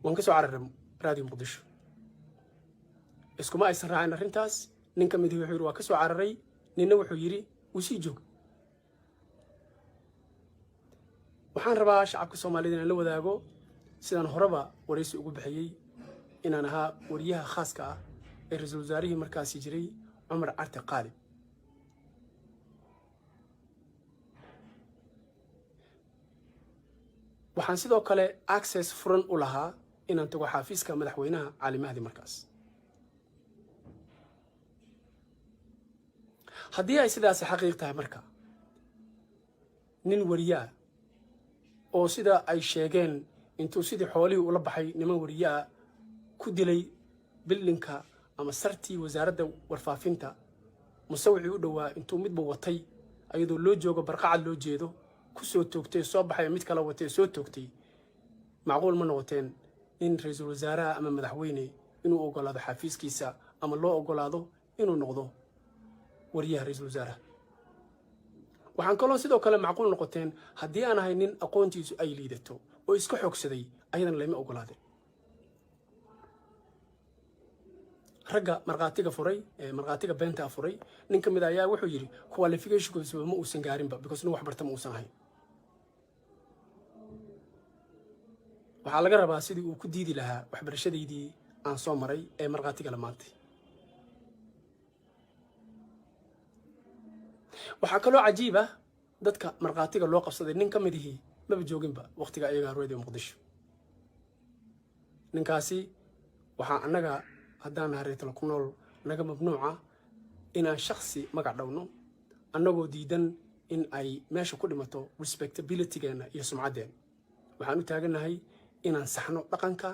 waan ka soo cararay raadiyo muqdisho iskuma aysan raacin arrintaas nin ka mid wuxuu yiri waa ka soo cararay ninna wuxuu yiri uu sii joog waxaan rabaa shacabka Soomaaliyeed inaan la wadaago sidaan horeba wareysi ugu bixiyay inaan ahaa wariyaha khaaska ah ee ra'iisul wasaarihii markaas jiray Umar Carte Qaalib waxaan sidoo kale access furan u lahaa inaan tago xafiiska madaxweynaha Cali Mahdi markaas haddii ay sidaas xaqiiq tahay marka nin wariyaa oo sida ay sheegeen intuu sidii xoolihii ula baxay niman wariyaa ku dilay bilinka ama sartii wasaaradda warfaafinta musawicii u dhawaa intuu midba watay ayadoo loo joogo barqacad loo jeedo ku soo toogtay soo baxay mid kala watay soo toogtay macquul ma noqoteen in ra'iisul wasaaraha ama madaxweyne inuu ogolaado xafiiskiisa ama loo ogolaado inuu noqdo wariyaha ra'iisul wasaaraha waxaan kaloo sidoo kale macquul noqoteen haddii aan ahay nin aqoontiisu ay liidato oo iska xoogsaday ayadan lama ogolaadeen ragga marqaatiga furay marqaatiga beenta furay nin kamid ayaa wuxuu yiri qualificationkiisu ma uusan gaarinba because nin wax barta ma uusan ahayn waxaa laga rabaa sidii uu ku diidi lahaa waxbarashadeedii aan soo maray ee marqaatiga lamaantay waxaa kaloo cajiib ah dadka marqaatiga loo qabsaday nin kamid ihii maba jooginba waqtiga ayaga Radio Muqdisho ninkaasi waxaa annaga haddaan nahay reer ku nool naga mamnuuca inaan shakhsi magac dhawno annagoo diidan in ay meesha ku dhimato respectability-geena iyo sumcaddeena waxaan u taaganahay inaan saxno dhaqanka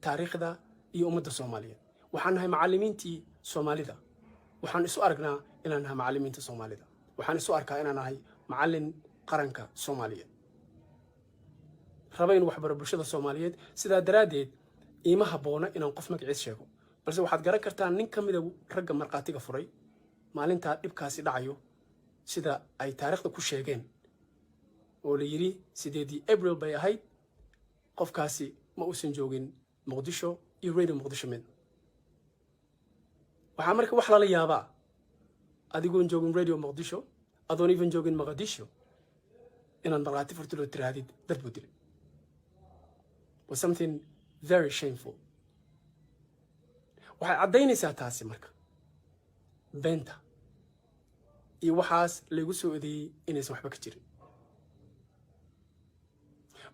taariikhda iyo ummadda Soomaaliyeed waxaan nahay macallimiintii Soomaalida waxaan isu aragnaa inaan nahay macallimiinta Soomaalida waxaan isu arkaa inaan nahay macallin qaranka Soomaaliyeed rabayn waxbaro bulshada Soomaaliyeed sidaa daraadeed iima habboona inaan qof magaciis sheego balse waxaad garan kartaa nin kamid ah ragga marqaatiga furay maalinta dhibkaasi dhacayo sida ay taariikhda ku sheegeen oo la yiri 8 April bay ahayd qofkaasi ma uusan joogin Muqdisho iyo Radio Muqdisho mid waxa marka wax la yaabaa adigoon joogin Radio Muqdisho adoon even joogin Muqdisho inaan marqaati furto loo tiraadid dad budil was something very shameful waxay cadaynaysaa taasi marka beenta iyo waxaas lagu soo eedeeyay inaysan waxba ka jirin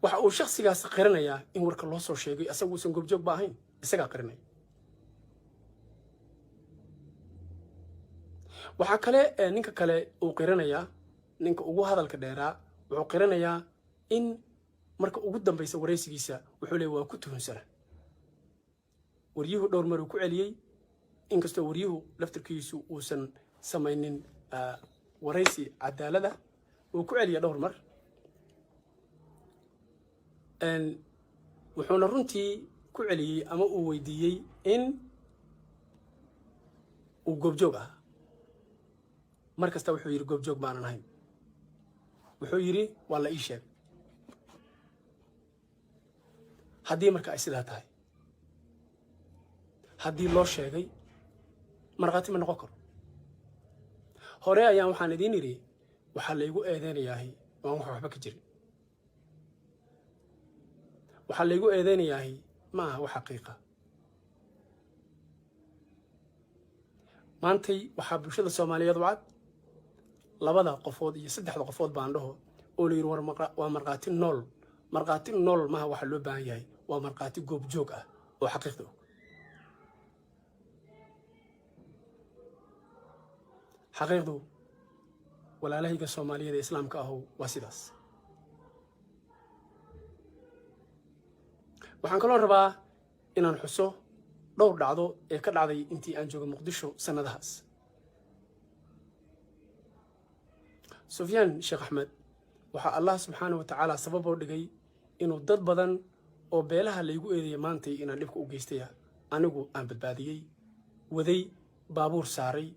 waxa uu shakhsigaas qiranayaa in warka loo soo sheegay asagu uusan goobjoog ba ahayn isaga qiranay waxa kale ninka kale uu qiranayaa ninka ugu hadalka dheeraa wuxuu qiranayaa in marka ugu dambaysa wareysigiisa wuxuu leeyahay waa ku tuhunsana wariyuhu dhowr mar uu ku celiyay inkastoo wariyuhu laftirkiisu uusan samaynin wareysi cadaalada uu ku celiya dhowr mar wuxuuna runtii ku celiyay ama uu weydiiyay in uu goobjoog ah markasta wuxuu yiri goobjoog baanan ahayn wuxuu yiri waa la ii sheegay haddii marka ay sidaa tahay haddii loo sheegay marqaati ma noqon karo hore ayaan waxaan idin yiri waxa la igu eedeynayaa waan waxba ka jirin waxa la igu eedeynayaa ma aha wax xaqiiqa maantay waxa bulshada Soomaaliyeed wacad labada qofood iyo saddexda qofood baan dhaho oo la yiri waa marqaati nool ma aha waxa loo baahan yahay waa marqaati goob joog ah oo xaqiiqda xaqiiqdu walaalahayga Soomaaliyeed ee islaamka ah waa sidaas waxaan kaloo rabaa inaan xuso dhowr dhacdo ee ka dhacday intii aan joogay Muqdisho sanadahaas Sufyaan Sheekh Axmed waxa Allah subhanahu wa ta'ala sabab u dhigay inuu dad badan oo beelaha la igu eedeeyay maantay inaan dhibka u geystay anigu aan badbaadiyay waday baabuur saaray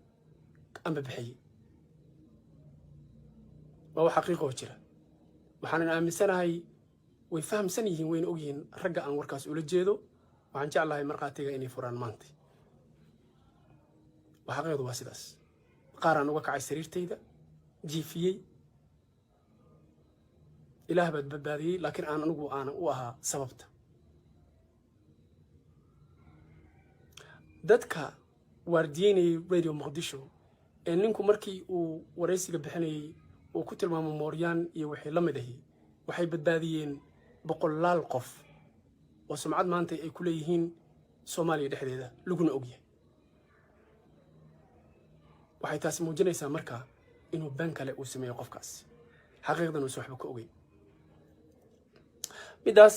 amba bixiyay waa xaqiiqo jira waxaan aaminsanahay way fahamsan yihiin wayna ogyihiin ragga aan warkaas ula jeedo waxaan jeclahay markhaatiga inay furaan maanta waxaqeedu waa sidaas qaar aan uga kacay sariirtayda jiifiyey ilaah baad badbaadiyey laakiin aan anigu aanan u ahaa sababta dadka waardiyeynayay radio muqdisho ee ninku markii uu waraysiga bixinayay uu ku tilmaamo mooryaan iyo wixii la mid ahi waxay badbaadiyeen boqolaal qof oo sumcad maanta ay ku leeyihiin Soomaaliya dhexdeeda laguna ogyahay waxay taasi muujinaysaa marka inuu been kale uu sameeyo qofkaas xaqiiqdan uu waxba ka ogay midaas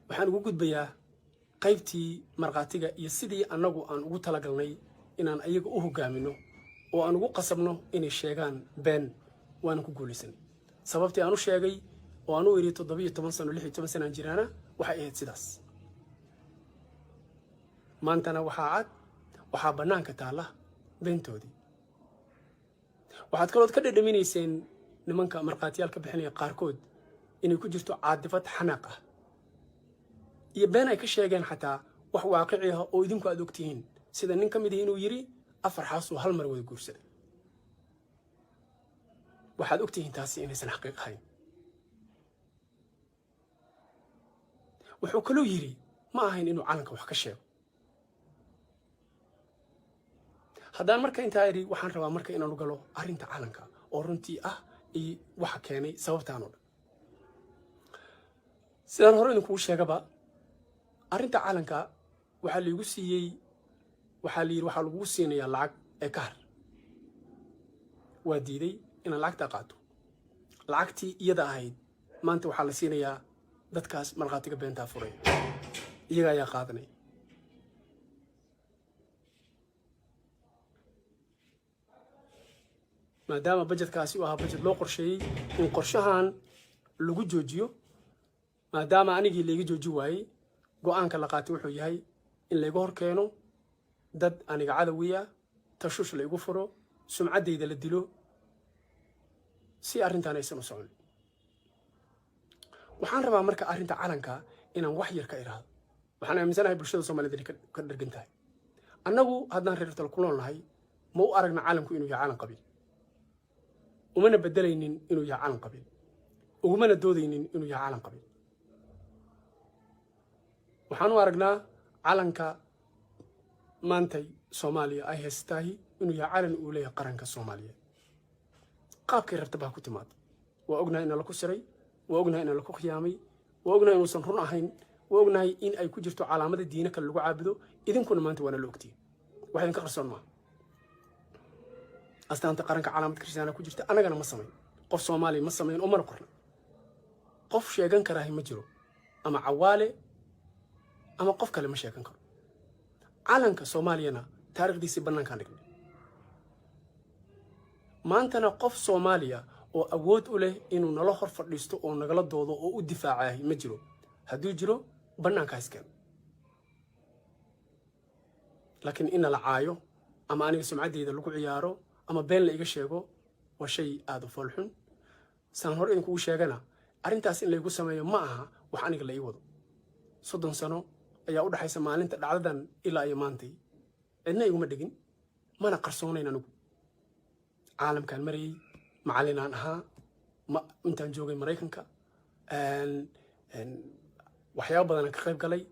waxaan ugu gudbayaa qaybtii marqaatiga iyo sidii anagu aan ugu talagalnay inaan ayaga u hogaamino oo aan ugu qasabno inay sheegaan been waan ku guulaysan sababtii aan u sheegay oo aan u iri 17 sano 16 sano jiraana waxay ahayd sidaas maantana waxaa banaanka taala beentoodii waxaad kaloo ka dhadhaminayseen nimanka marqaatiyaalka bixinaya qaarkood inay ku jirto caadifad xanaaq ah iyo been ay ka sheegeen xataa wax waaqici ah oo idinku aad ogtihiin sida nin ka mid ah inuu yiri afar xaas oo hal mar wada guursaday waxaad ogtihiin taasi inaysan xaqiiq ahayn wuxuu kaloo yiri ma ahayn inuu calanka wax ka sheego haddaan marka intaa iri waxaan rabaa marka inaan u galo arrinta calanka oo runtii ah iyo waxa keenay sababtaan oo dhan sidaan hore idinku sheegaba arrinta calanka waxaa lagu siiyey waxaa lagu siinayaa lacag ee ka har waa diiday inaan lacagta qaato lacagtii iyada ahayd maanta waxaa la siinayaa dadkaas marqaatiga beentaa furay iyaga ayaa qaadanay maadaama budgetkaasi uu ahaa budget loo qorsheeyey in qorshahan lagu joojiyo maadaama anigii layga jooji waayey go'aanka la qaatay wuxuu yahay in layga hor keeno dad aniga cadawiya tashush la igu furo sumcaddayda la dilo si arrintan aysan u socon waxaan rabaa marka arrinta calanka inaan wax yar ka iraado waxaan aaminsanahay bulshada Soomaaliyeed inay ka dhargan tahay annagu haddaan reer tal kulan lahay ma u aragna calanku inuu yahay calan qabiil umana bedelaynin inuu yahay calan qabiil ugumana doodaynin inuu yahay calan qabiil waxaan u aragnaa calanka maantay Soomaaliya ay haystahay inuu yahay calan uu leeyahay qaranka Soomaaliyeed qaabkay rabta baa ku timaad waa ognahay in la ku siray waa ognahay in la ku khiyaamay waa ognahay inuusan run ahayn waa ognahay in ay ku jirto calaamada diina kale lagu caabudo idinkuna maanta waana la ogtiin wax idinka qarsoon ma astaanta qaranka calaamad Kristiyaana ku jirta anagana ma samayn qof Soomaali ma samayn oo mana qorna qof sheegan karaa ma jiro ama cawaale ama qof kale ma sheegan karo calanka Soomaaliyana taariikhdiisa banaanka dhignay maantana qof Soomaaliya oo awood u leh inuu nala hor fadhiisto oo nagala doodo oo u difaacayo ma jiro haddii jiro banaanka iskeen laakiin in la caayo ama aniga sumcadeeda lagu ciyaaro ama been la iga sheego waa shay aad u falxun saan hore idinku sheegana arrintaas in la igu sameeyo ma aha wax aniga la ii wado 30 sano ayaa u dhaxaysa maalinta dhacdadan ilaa iyo maantay cidna iguma dhigin mana qarsoonayn anigu caalamkan marayay macalinaan ahaa intaan joogay Mareykanka waxyaabo badan ka qayb galay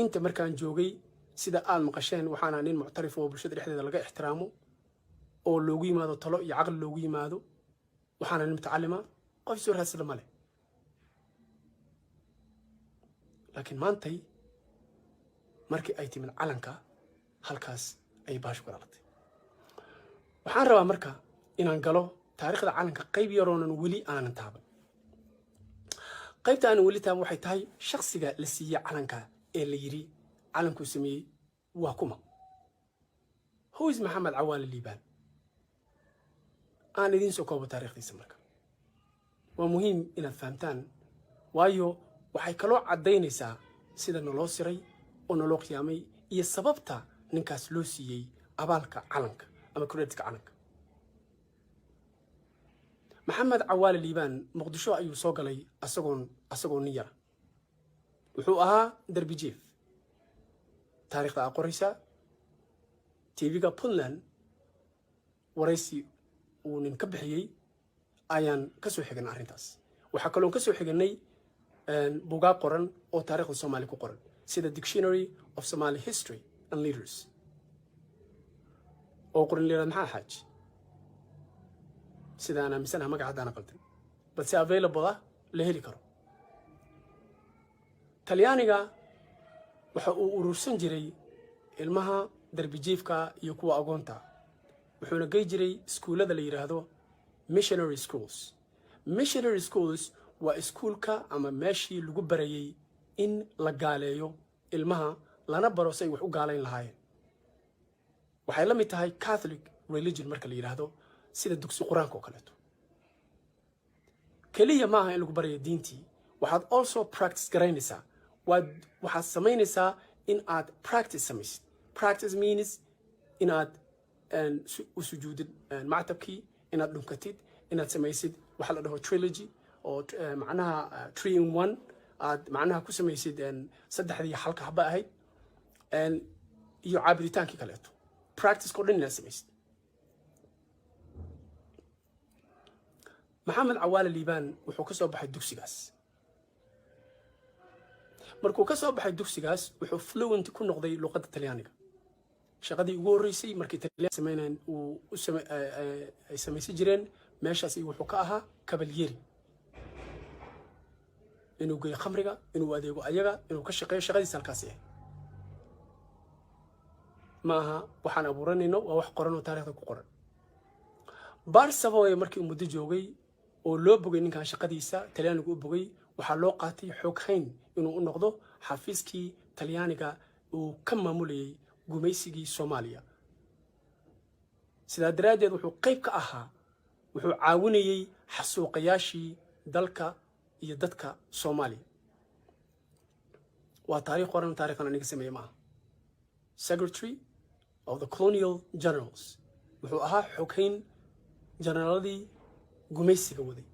inta markaan joogay sida aad maqasheen waxaana nin muctarif oo bulshada dhexdeeda laga ixtiraamo oo loogu yimaado talo iyo aqal loogu yimaado waxaana nin mutacallima qof soo raasada male laakiin maantay markii ay timin calanka halkaas ay baashu ka dhalatay waxaan rabaa marka inaan galo taariikhda calanka qayb yaroonan weli aanan taaban qaybta aan weli taaban waxay tahay shakhsiga la siiyay calanka ee la yiri calanku sameeyay waa kuma هو محمد عوال الليبان أنا دين سكوب تاريخ دي سمرك ومهم إن الفهمتان وايو waxay kaloo cadaynaysaa sida naloo siray oo naloo qiyaamay iyo sababta ninkaas loo siiyay abaalka calanka ama credit calanka maxamed cawaale liibaan muqdisho ayuu soo galay asagoon nin yar wuxuu ahaa darbi jiif taariikhda aa qoraysaa tv-ga Puntland waraysi uu nin ka bixiyey ayaan ka soo xiganay arrintaas waxaa kaloon ka soo xiganay buugaag qoran oo taariikhda Soomaaliya ku qoran sida Dictionary of Somali History and Leaders oo qoran leeyahay maxaa xaaj sida ana misana magacaadana qaldan balse available ah la heli karo talyaaniga waxa uu urursan jiray ilmaha darbi jiifka iyo kuwa agoonta wuxuuna gey jiray iskuulada la yiraahdo missionary schools waa iskuulka ama meeshii lagu barayay in la gaaleeyo ilmaha lana baro say wax u gaalayn lahaayeen waxay la mid tahay Catholic religion marka la yiraahdo sida dugsi quraanka oo kaleeto kaliya maaha in lagu barayo diintii waxaad also practice garaynaysaa waxaad samaynaysaa in aad practice samaysid practice means in aad u sujuudid mactabkii inaad dhunkatid inaad samaysid waxa la dhaho trilogy oo macnaha 3 in 1 aad macnaha ku samaysid saddexdii xalka haba ahayd iyo caabitaankii kaleeto practice ko dhan inaad samaysid Maxamed Cawaale Liibaan wuxuu ka soo baxay dugsigaas markuu ka soo baxay dugsigaas wuxuu fluent ku noqday luqadda Talyaaniga shaqadii ugu horeysay markii Talyaaniga sameeyeen ay sameeyay jireen meeshaas wuxuu ka ahaa kabalyeeri inuu geeyo khamriga inuu adeego ayaga inuu ka shaqeeyo shaqadiisa halkaas ah maaha waxaan abuuranayno waa wax qoran oo taariikhda ku qoran Barsavoy markii uu muddo joogay oo loo bogay ninkan shaqadiisa Talyaanigu u bogay waxaa loo qaatay xog hayn inuu u noqdo xafiiskii Talyaaniga uu ka maamulayay gumaysigii Soomaaliya sidaa daraadeed wuxuu qayb ka ahaa wuxuu caawinayay xasuuqayaashii dalka iyo dadka Soomaaliya waa taariikh qoran taariikhana aniga sameeyay maaha Secretary of the Colonial Generals wuxuu ahaa xog hayn generaaladii gumaysiga waday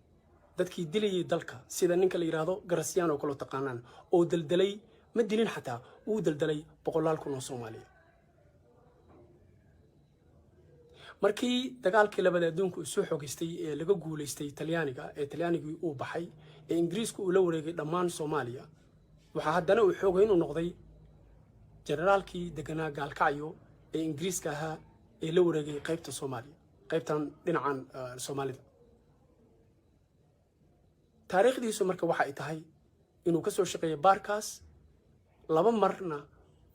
dadkii dilayay dalka sida ninka la yiraahdo Garasiano kala taqaanaan oo daldalay ma dilin xataa uu daldalay boqolaal kun oo Soomaaliya markii dagaalkii labada adduunku soo xogeystay ee laga guuleystay Talyaaniga ee Talyaanigii uu baxay ee Ingiriisku uu la wareegay dhammaan Soomaaliya waxa haddana uu xoogay inuu noqday generaalkii deganaa Gaalkacyo ee Ingiriiska ahaa ee la wareegay qaybta Soomaaliya qaybtan dhinacan Soomaalida taariikhdiisu marka waxa ay tahay inuu ka soo shaqeeyay baarkaas laba marna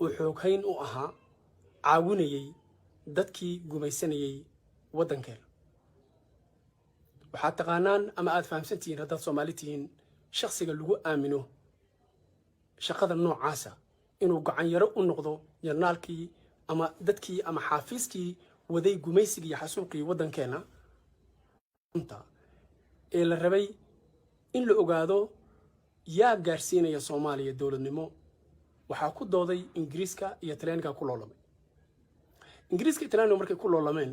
uu xooghayn u ahaa caawinayay dadkii gumaysanayay waddankeena waxaad taqaanaan ama aad fahamsantihiin haddaad Soomaali tihiin shakhsiga lagu aamino shaqada noocaasa inuu gacan yaro u noqdo jarnaalkii ama dadkii ama xafiiskii waday gumaysigii iyo xasuuqii waddankeena ee la rabay in la ogaado yaa gaarsiinaya Soomaaliya dawladnimo waxaa ku dooday Ingiriiska iyo Talyaaniga ku loolamay Ingiriiska iyo Talyaaniga markay ku loolameen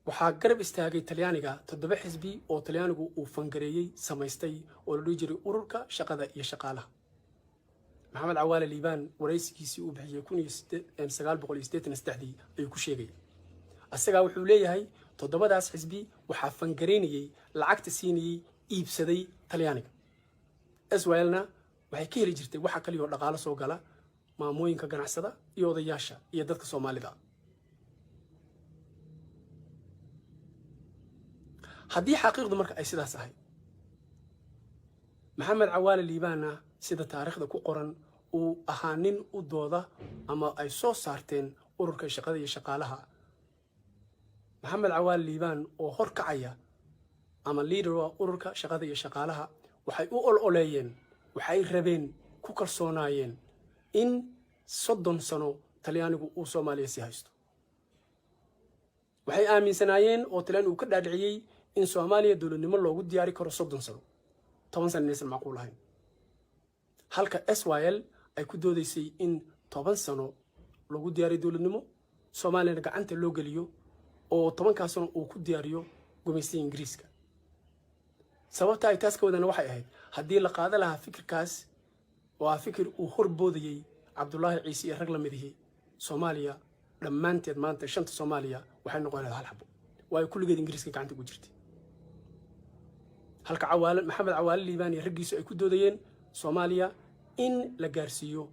waxaa garab istaagay Talyaaniga 7 xisbi oo Talyaanigu uu fangareeyay samaystay oo la dhihi jiray ururka shaqada iyo shaqaalaha Maxamed Cawaale Liibaan waraysigiisii uu bixiyay 1983 ayuu ku sheegay asaga wuxuu leeyahay 7daas xisbi waxaa fangareynayay lacagta siinayay iibsaday Talyaaniga Israelna waxay ka heli jirtay waxa kaliya oo dhaqaale soo gala maamooyinka ganacsada iyo odayaasha iyo dadka Soomaalida haddii xaqiiqdu marka ay sidaas ahay Maxamed Cawaale Liibaana sida taariikhda ku qoran uu ahaa nin u dooda ama ay soo saarteen ururka shaqada iyo shaqaalaha Maxamed Cawaale Liibaan oo horkacaya ama leader ururka shaqada iyo shaqaalaha waxay u ololeeyeen waxay rabeen ku kalsoonaayeen in 30 sano Talyaanigu uu Soomaaliya si haysto waxay aaminsanaayeen oo Talyaanigu ka dhaadhiciyay in Soomaaliya dawladnimo loogu diyaari karo 30 sano 10 sano inaysan macquul ahayn halka SYL ay ku doodaysay in 10 sano loogu diyaariyo dawladnimo Soomaaliya gacanta loo geliyo oo 10 sano uu ku diyaariyo gumaysiga Ingiriiska sababta ay taas ka wadana waxay ahayd haddii la qaada lahaa fikirkaas waa fikir uu horboodayey cabdullaahi ciise iyo rag la midihii soomaaliya dhammaanteed maanta shanta soomaaliya waxay noqon lahayd hal xabo waayo kulligeed ingiriiska gacanta ugu jirtay halka maxamed cawaale liibaan iyo raggiisu ay ku doodayeen soomaaliya in la gaarsiiyo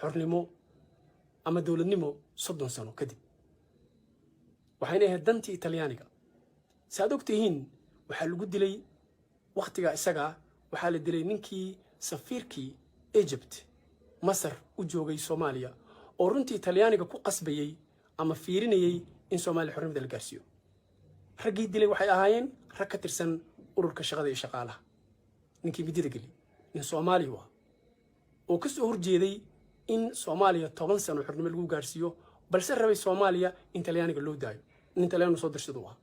xornimo ama dowladnimo 30 sano kadib waxayna ahayd dantii talyaaniga saad ogtihiin waxaa lagu dilay waqtiga isaga waxaa la dilay ninkii safiirkii Egypt Masar u joogay Soomaaliya oo runtii talyaaniga ku qasbayay ama fiirinayay in Soomaaliya xornimada la gaarsiiyo raggii dilay waxay ahaayeen rag ka tirsan ururka shaqada iyo shaqaalaha ninkii midida gali in Soomaaliya waa oo ka soo horjeeday in Soomaaliya 10 sano xornimo lagu gaarsiiyo balse rabay Soomaaliya in talyaaniga loo daayo in talyaanigu soo darsado waa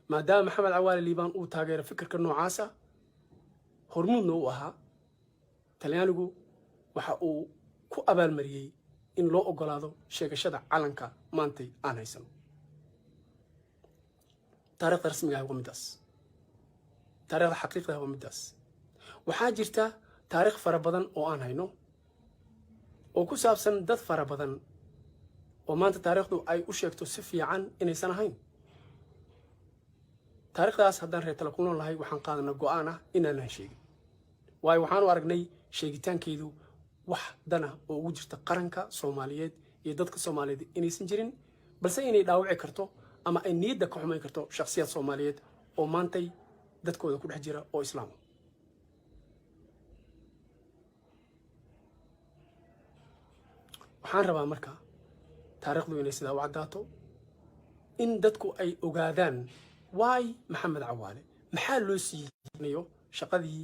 maadaama maxamed cawaale liibaan uu taageero fikirka noocaasa hormuudna uu ahaa talyaanigu waxa uu ku abaalmariyey in loo ogolaado sheegashada calanka maantay aan haysano taariikhda rasmiga ah waa midaas taariikhda xaqiiqda ah waa midaas waxaa jirta taariikh fara badan oo aan hayno oo ku saabsan dad fara badan oo maanta taariikhdu ay u sheegto si fiican inaysan ahayn taariikhdaas haddaan reer tala ku nool lahay waxaan qaadanaa go'aan ah inaanan sheegin waayo waxaan u aragnay sheegitaankeedu wax dana oo ugu jirta qaranka Soomaaliyeed iyo dadka Soomaaliyeed inaysan jirin balse inay dhaawici karto ama ay niyadda ka xumayn karto shakhsiyaad Soomaaliyeed oo maantay dadkooda ku dhex jira oo islaam waxaan rabaa marka taariikhdu inay sidaa u caddaato in dadku ay ogaadaan waay maxamed cawaale maxaa loo siiyay shaqadii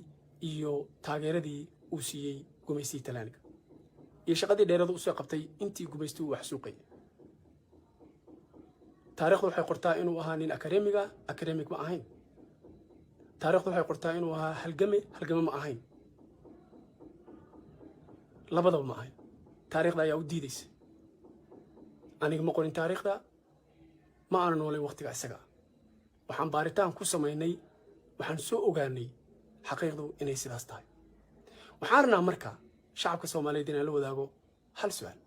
iyo taageeradii uu siiyey gumaysigii talyaaniga iyo shaqadii dheeradu u soo qabtay intii gumaystii uu wax suuqay taariikhdu waxay qortaa inuu ahaa nin akademig ma ahayn taariikhdu waxay qortaa inuu ahaa halgame ma ahayn labadaba ma ahayn taariikhda ayaa u diidaysa aniga ma qorin taariikhda ma aanan noolay waqtiga isaga waxaan baaritaan ku samaynay waxaan soo ogaanay xaqiiqdu inay sidaas tahay waxaan rabnaa marka shacabka Soomaaliyeed inaan la wadaago hal su'aal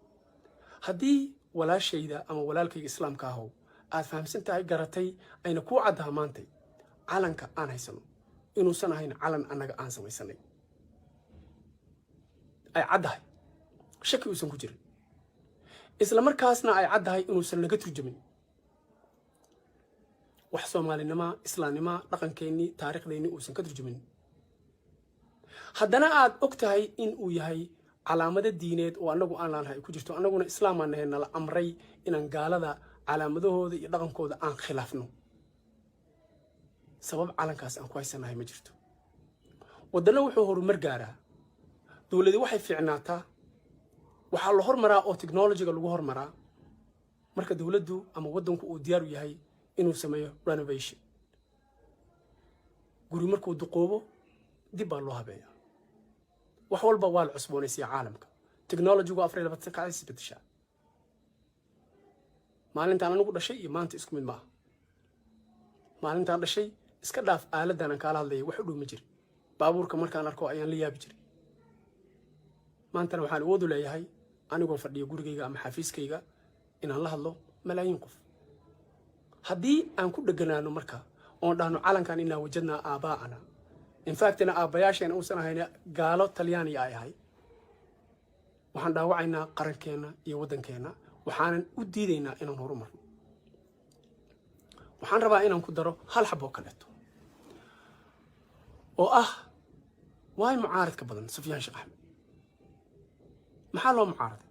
haddii walaashayda ama walaalkayga islaamka ah aad fahamsan tahay garatay ayna ku caddaha maantay calanka aan haysano inuusan ahayn calan annaga aan samaysanay ay caddahay shaki uusan ku jirin isla markaasna ay caddahay inuusan naga turjumin wax Soomaalinimo islaamnimo dhaqankeeni taariikhdeeni uusan ka turjumin haddana aad ogtahay in uu yahay calaamado diineed oo anagu aan laanahay ku jirto anaguna islaam aan nahay nala amray inaan gaalada calaamadahooda iyo dhaqankooda aan khilaafno sabab calankaas aan ku haysanahay ma jirto wadana wuxuu horumar gaaraa dawladdu waxay fiicnaataa waxa la hormaraa oo technology-ga lagu hormaraa marka dawladdu ama wadanku uu diyaar u yahay inuu sameeyo renovation guri markuu duqoobo dib baa loo habeeyaa wax walba waa la cusboonaysiyaa caalamka technology-gu 24 saac ay isbedeshaa maalintaan anigu dhashay iyo maanta isku mid maaha maalintaan dhashay iska dhaaf aaladan aan kala hadlayay wax u dhow ma jiro baabuurka markaan arko ayaan la yaabi jiray maantana waxaan awood u leeyahay anigoo fadhiyo gurigayga ama xafiiskayga inaan la hadlo malaayiin qof haddii aan ku dheganaano marka oon dhahno calankan inaa wajadnaa aabaa'ana in fact ina aabayaasheena uusan ahayn gaalo talyaaniga ay ahay waxaan dhaawacaynaa qarankeena iyo waddankeena waxaanan u diidaynaa inaan horumarno waxaan rabaa inaan ku daro hal xabo kaleeto oo ah waay mucaaradka badan Sufyaan Sheekh Axmed maxaa loo mucaaraday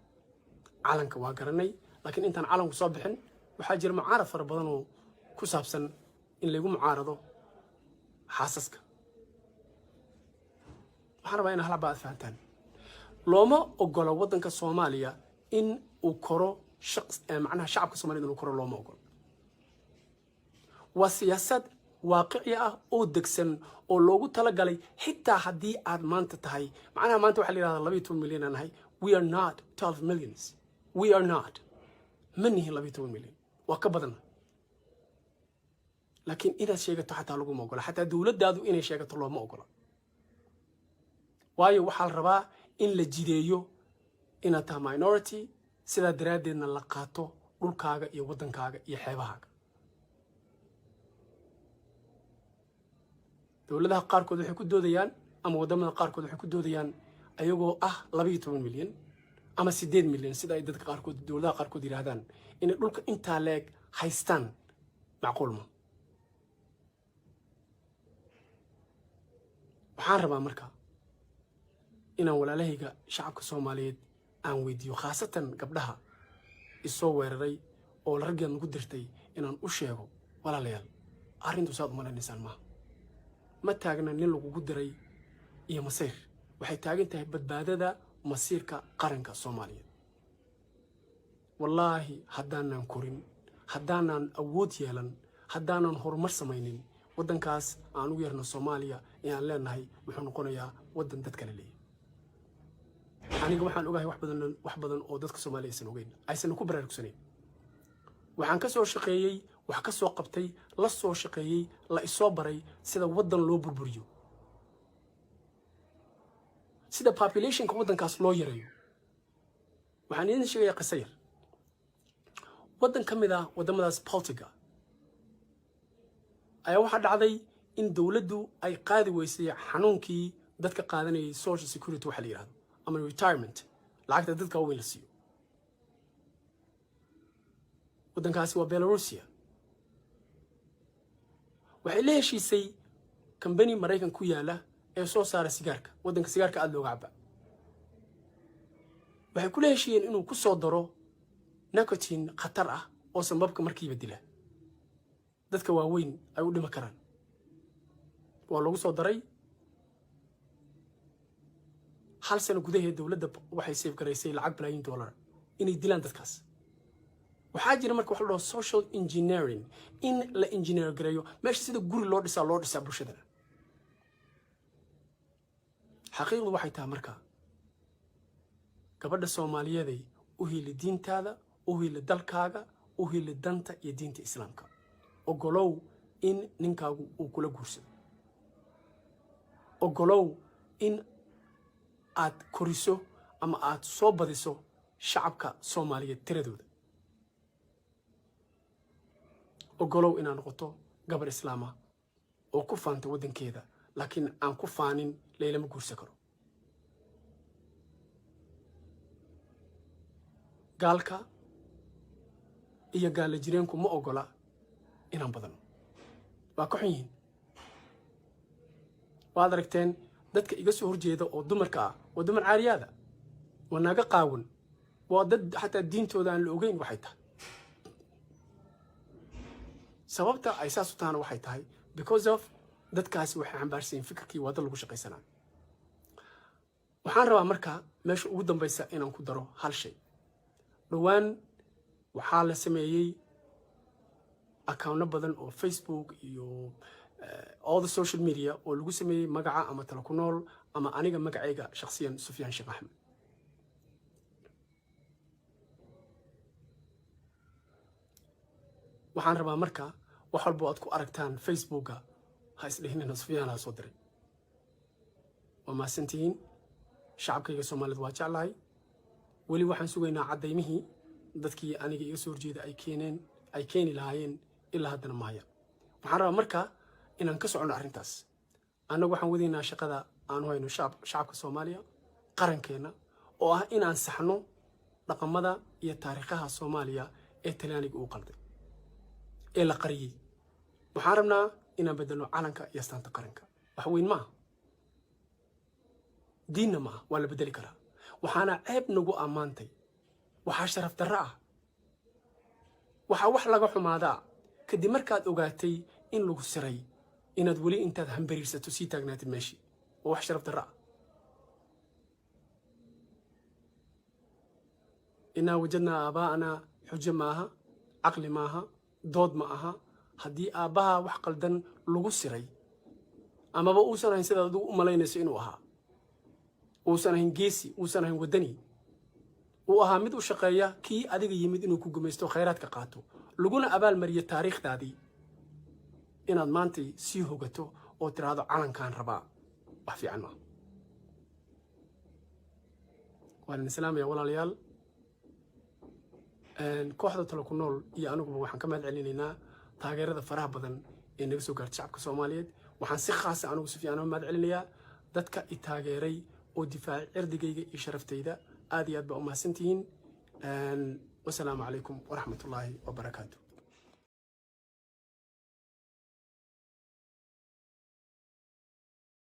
calanka waa garanay laakiin intaan calanku soo bixin waxaa jira mucaarad fara badan oo ku saabsan in lagu mucaarado xaasaska waxaan rabaa in hal xabo aad fahantaan looma ogolo waddanka Soomaaliya in uu koro macnaha shacabka Soomaaliyeed inuu koro looma ogolo waa siyaasad waaqici ah oo degsan oo loogu talagalay xitaa haddii aad maanta tahay macnaha maanta waxa la yiraahdaa 12 milyan aan nahay we are not 12 millions we are not manihi 12 milyan waa ka badan laakiin inaad sheegato xataa laguma ogola xataa dowladdaadu inay sheegato looma ogola waayo waxaa la rabaa in la jideeyo inaad tahay minority sidaa daraaddeedna la qaato dhulkaaga iyo waddankaaga iyo xeebahaaga dowladaha qaarkood waxay ku doodayaan ama waddamada qaarkood waxay ku doodayaan ayagoo 12 milyan ama 8 milyan sida ay dadka qaarkood dowladaha qaarkood yiraahdaan inay dhulka intaa leeg haystaan macquul ma waxaan rabaa marka inaan walaalahayga shacabka Soomaaliyeed aan weydiiyo khaasatan gabdhaha isoo weeraray oo la raggan ugu dirtay inaan u sheego walaalayaal arrintu saad umalaynaysan ma taagna nin lagu diray iyo masiir waxay taagan tahay badbaadada masiirka qaranka Soomaaliyeed wallahi haddaanan korin haddaanan awood yeelan haddaanan horumar samaynin waddankaas aan u yeerno Soomaaliya inaan leenahay wuxuu noqonayaa waddan dad kale leeyahay aniga waxaan ogahay wax badan oo dadka Soomaaliyeed aysan ogeyn aysan ku baraarugsaneyn waxaan ka soo shaqeeyay wax ka soo qabtay la soo shaqeeyay la isoo baray sida waddan loo burburiyo sida populationka waddankaas loo yareeyo waxaan idin sheegayaa qiso yar waddan ka mid ah waddamadaas Baltiga ayaa waxaa dhacday in dowladdu ay qaadi weysay xanuunkii dadka qaadanayay social security waxa la yiraahdo ama retirement lacagta dadka weyn la siiyo waddankaasi waa Belarusia waxay la heshiisay company Mareykan ku yaala ee soo saara sigaarka waddanka sigaarka aad looga caba waxay ku leeshiyeen inuu ku soo daro nicotine khatar ah oo sababka markiiba dila dadka waaweyn ay u dhima karaan waa lagu soo daray hal sano gudaheed dowladda waxay save garaysay lacag bilaayin dollar inay dilaan dadkaas waxaa jira marka wax la dhaho social engineering in la engineer gareeyo meesha sida guri loo dhisaa bulshadana xaqiiqdu waxay tahay marka gabadha Soomaaliyeed u heli diintaada u heli dalkaaga u heli danta iyo diinta islaamka ogolow in ninkaagu uu kula guursado ogolow in aad koriso ama aad soo badiso shacabka Soomaaliyeed tiradooda ogolow inaan noqoto gabar islaama oo ku faanta waddankeeda laakiin aan ku faanin leelama guursan karo gaalka iyo gaala jireenku ma ogola inaan badano waa ka xun yihiin waad aragteen dadka iga soo horjeeda oo dumarka ah oo dumar caariyaada waa naga qaawan waa dad xataa diintooda aan la ogeyn waxay tahay sababta ay saas u taana waxay tahay because of dadkaasi waxay xambaarsan fikirkii wada lagu shaqaysanaa waxaan rabaa marka meesha ugu dambaysa inaan ku daro hal shay dhawaan waxaa la sameeyay account badan oo Facebook iyo all the social media oo lagu sameeyay magaca ama tala ku nool ama aniga magacayga shakhsiyan Sufyaan Sheekh Axmed waxaan rabaa marka wax walba aad ku aragtaan Facebooka ha isdhihinina Sufyaan ha soo diray waa maasantiin shacabkayga Soomaaliyeed waa jeclahay weli waxaan sugaynaa cadeymihii dadkii aniga iga soo horjeeda ay keeni lahaayeen ilaa haddana maaya waxaan rabaa marka inaan ka socono arrintaas annagu waxaan wadaynaa shaqada aan hayno shacabka Soomaaliya qarankeena oo ah inaan saxno dhaqamada iyo taariikhaha Soomaaliya ee Talyaaniga uu qalday ee la qariyay waxaan rabnaa inaan bedelo calanka iyo astaanta qaranka wax weyn ma diinna ma waa la bedeli karaa waxaana ceeb nagu ammaantay waxaa sharaf darro ah waxaa wax laga xumaadaa kadib markaad ogaatay in lagu siray inaad weli intaad hambariirsato sii taagnaatid meeshii oo wax sharaf darro ah inaa wajadnaa aabaa'anaa xujo maaha caqli maaha dood ma aha haddii aabbaha wax qaldan lagu siray amaba uusan ahayn sidaad adigu u malaynayso inuu ahaa uusan ahayn geesi uusan ahayn waddani uu ahaa mid u shaqeeya kii adiga yimid inuu ku gumaysto khayraadka qaato laguna abaalmariyo taariikhdaadii inaad maantay sii hogato oo tiraahdo calankaan rabaa wax fiican ma waan islaamaya walaalayaal kooxda talo ku nool iyo aniguba waxaan ka mahad celinaynaa taageerada faraha badan ee naga soo gaartay shacabka Soomaaliyeed waxaan si khaas ah anigu si fiican u mahad celinayaa dadka i taageeray oo difaac cirdigayga iyo sharaftayda aad iyo aad ba u mahadsantihiin wassalaamu calaykum waraxmatullaahi wabarakaatuh